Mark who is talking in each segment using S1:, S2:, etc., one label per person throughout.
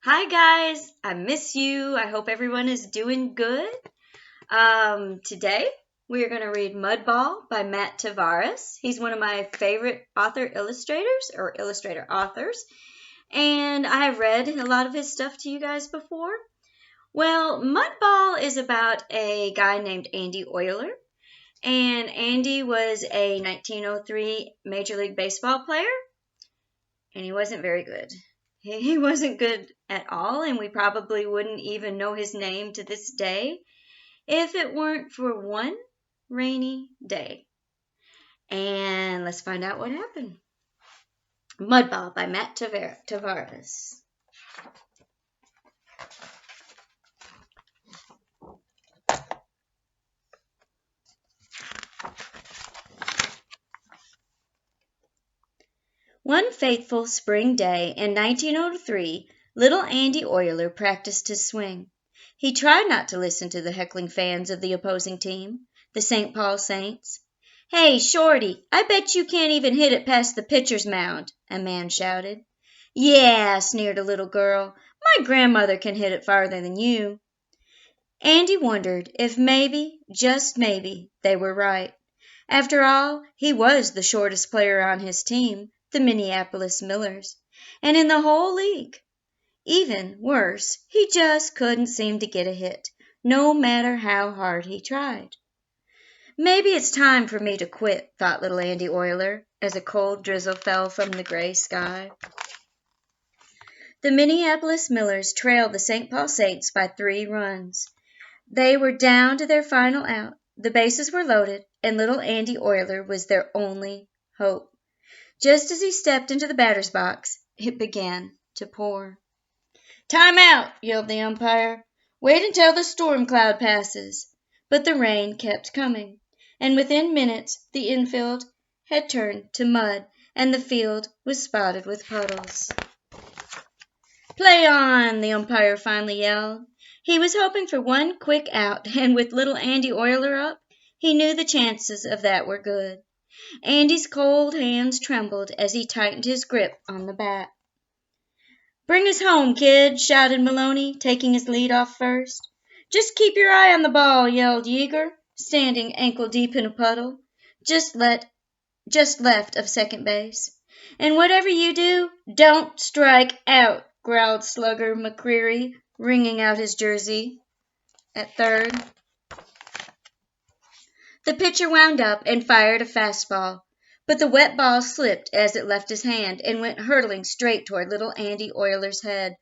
S1: Hi guys, I miss you. I hope everyone is doing good. Today we are going to read Mudball by Matt Tavares. He's one of my favorite illustrator authors, and I have read a lot of his stuff to you guys before. Well, Mudball is about a guy named Andy Euler, and Andy was a 1903 Major League Baseball player, and he wasn't very good. He wasn't good at all, and we probably wouldn't even know his name to this day if it weren't for one rainy day. And let's find out what happened. Mudball by Matt Tavares. One fateful spring day in 1903, little Andy Euler practiced his swing. He tried not to listen to the heckling fans of the opposing team, the St. Paul Saints. "Hey, Shorty, I bet you can't even hit it past the pitcher's mound," a man shouted. "Yeah," sneered a little girl, "my grandmother can hit it farther than you." Andy wondered if maybe, just maybe, they were right. After all, he was the shortest player on his team, the Minneapolis Millers, and in the whole league. Even worse, he just couldn't seem to get a hit, no matter how hard he tried. "Maybe it's time for me to quit," thought little Andy Euler, as a cold drizzle fell from the gray sky. The Minneapolis Millers trailed the St. Paul Saints by 3 runs. They were down to their final out. The bases were loaded, and little Andy Euler was their only hope. Just as he stepped into the batter's box, it began to pour. "Time out!" yelled the umpire. "Wait until the storm cloud passes." But the rain kept coming, and within minutes the infield had turned to mud, and the field was spotted with puddles. "Play on!" the umpire finally yelled. He was hoping for one quick out, and with little Andy Euler up, he knew the chances of that were good. Andy's cold hands trembled as he tightened his grip on the bat. "Bring us home, kid," shouted Maloney, taking his lead off first. "Just keep your eye on the ball," yelled Yeager, standing ankle-deep in a puddle, just left of second base. "And whatever you do, don't strike out," growled Slugger McCreary, wringing out his jersey at third. The pitcher wound up and fired a fastball, but the wet ball slipped as it left his hand and went hurtling straight toward little Andy Euler's head.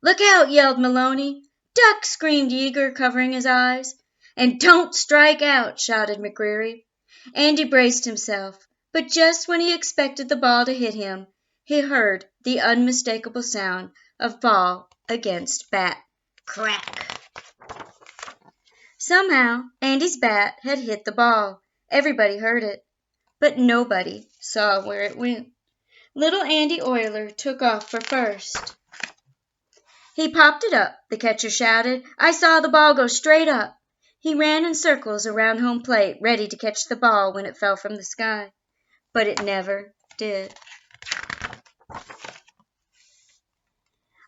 S1: "Look out!" yelled Maloney. "Duck!" screamed Yeager, covering his eyes. "And don't strike out!" shouted McCreary. Andy braced himself, but just when he expected the ball to hit him, he heard the unmistakable sound of ball against bat. Crack! Somehow Andy's bat had hit the ball. Everybody heard it, but nobody saw where it went. Little Andy Euler took off for first. "He popped it up," the catcher shouted. "I saw the ball go straight up." He ran in circles around home plate, ready to catch the ball when it fell from the sky, but it never did.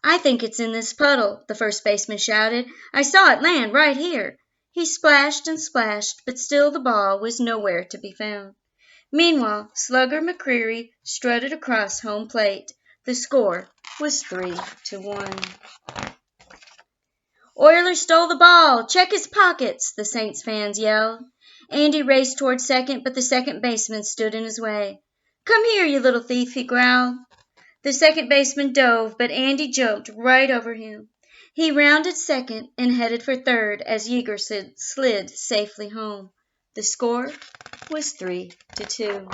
S1: "I think it's in this puddle," the first baseman shouted. "I saw it land right here." He splashed and splashed, but still the ball was nowhere to be found. Meanwhile, Slugger McCreary strutted across home plate. The score was 3-1. "Euler stole the ball! Check his pockets!" the Saints fans yelled. Andy raced toward second, but the second baseman stood in his way. "Come here, you little thief," he growled. The second baseman dove, but Andy jumped right over him. He rounded second and headed for third as Yeager slid safely home. The score was 3-2.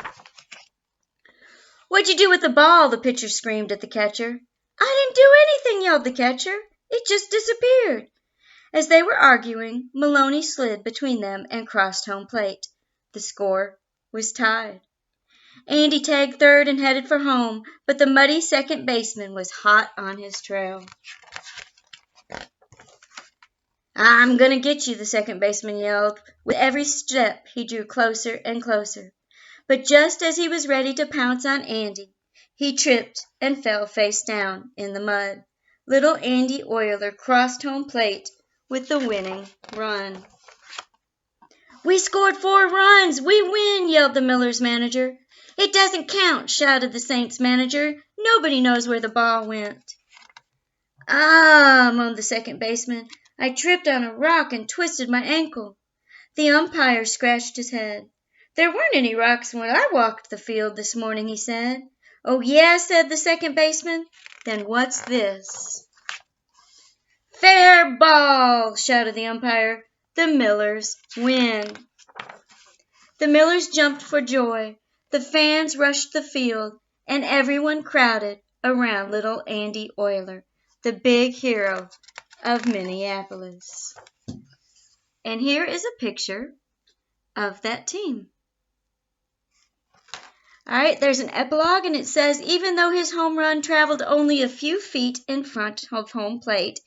S1: "What'd you do with the ball?" the pitcher screamed at the catcher. "I didn't do anything," yelled the catcher. "It just disappeared." As they were arguing, Maloney slid between them and crossed home plate. The score was tied. Andy tagged third and headed for home, but the muddy second baseman was hot on his trail. "I'm going to get you," the second baseman yelled. With every step, he drew closer and closer. But just as he was ready to pounce on Andy, he tripped and fell face down in the mud. Little Andy Oiler crossed home plate with the winning run. "We scored 4 runs! We win!" yelled the Millers' manager. "It doesn't count!" shouted the Saints' manager. "Nobody knows where the ball went." "Ah," moaned the second baseman. "I tripped on a rock and twisted my ankle." The umpire scratched his head. "There weren't any rocks when I walked the field this morning," he said. "Oh, yeah?" said the second baseman. "Then what's this?" "Fair ball!" shouted the umpire. "The Millers win." The Millers jumped for joy. The fans rushed the field, and everyone crowded around little Andy Oiler, the big hero of Minneapolis. And here is a picture of that team. All right, there's an epilogue, and it says, even though his home run traveled only a few feet in front of home plate,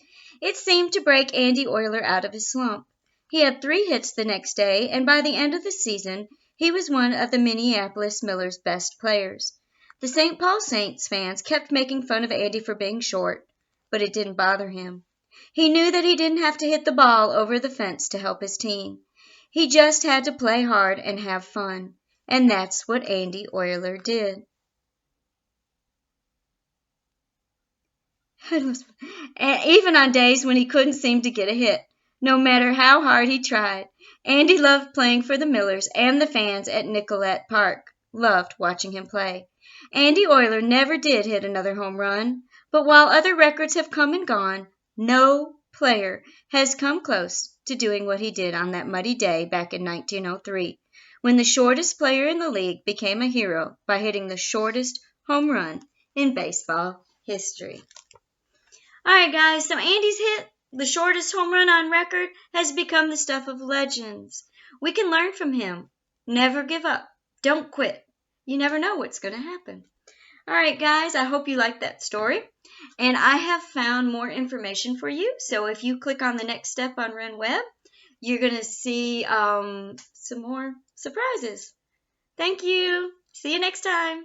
S1: it seemed to break Andy Oiler out of his slump. He had 3 hits the next day, and by the end of the season, he was one of the Minneapolis Millers' best players. The St. Paul Saints fans kept making fun of Andy for being short, but it didn't bother him. He knew that he didn't have to hit the ball over the fence to help his team. He just had to play hard and have fun. And that's what Andy Oiler did. And even on days when he couldn't seem to get a hit, no matter how hard he tried, Andy loved playing for the Millers, and the fans at Nicollet Park loved watching him play. Andy Oiler never did hit another home run, but while other records have come and gone, no player has come close to doing what he did on that muddy day back in 1903. When the shortest player in the league became a hero by hitting the shortest home run in baseball history. All right, guys, so Andy's hit, the shortest home run on record, has become the stuff of legends. We can learn from him. Never give up. Don't quit. You never know what's going to happen. All right, guys, I hope you liked that story. And I have found more information for you. So if you click on the next step on Ren Web, you're going to see some more surprises. Thank you. See you next time.